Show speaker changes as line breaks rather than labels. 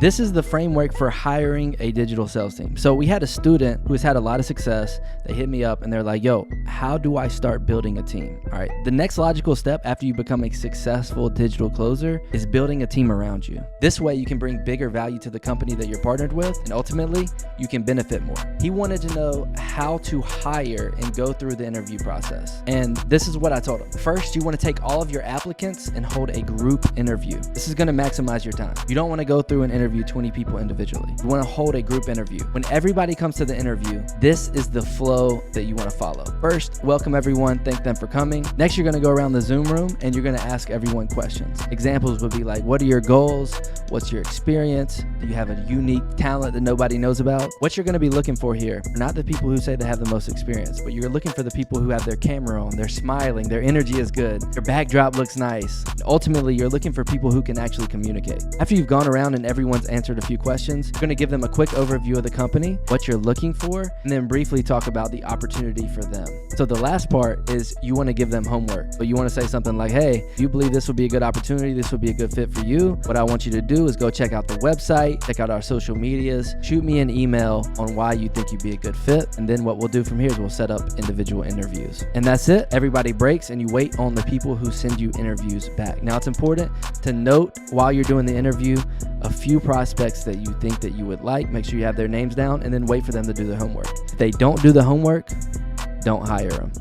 This is the framework for hiring a digital sales team. So we had a student who has had a lot of success. They hit me up and they're like, yo, how do I start building a team? All right. The next logical step after you become a successful digital closer is building a team around you. This way you can bring bigger value to the company that you're partnered with, and ultimately you can benefit more. He wanted to know how to hire and go through the interview process. And this is what I told him. First, you want to take all of your applicants and hold a group interview. This is going to maximize your time. You don't want to go through an interview 20 people individually. You want to hold a group interview. When everybody comes to the interview, this is the flow that you want to follow. First, welcome everyone, thank them for coming. Next, you're going to go around the Zoom room and you're going to ask everyone questions. Examples would be like, what are your goals? What's your experience? Do you have a unique talent that nobody knows about? What you're going to be looking for here are not the people who say they have the most experience, but you're looking for the people who have their camera on, they're smiling, their energy is good, their backdrop looks nice. Ultimately, you're looking for people who can actually communicate. After you've gone around and everyone's answered a few questions, you're going to give them a quick overview of the company, what you're looking for, and then briefly talk about the opportunity for them. So the last part is you want to give them homework. So you want to say something like, hey, if you believe this would be a good opportunity, this would be a good fit for you, what I want you to do is go check out the website, check out our social medias, shoot me an email on why you think you'd be a good fit, and then what we'll do from here is we'll set up individual interviews. And that's it. Everybody breaks and you wait on the people who send you interviews back. Now it's important to note while you're doing the interview a few prospects that you think that you would like. Make sure you have their names down and then wait for them to do their homework. If they don't do the homework, don't hire them.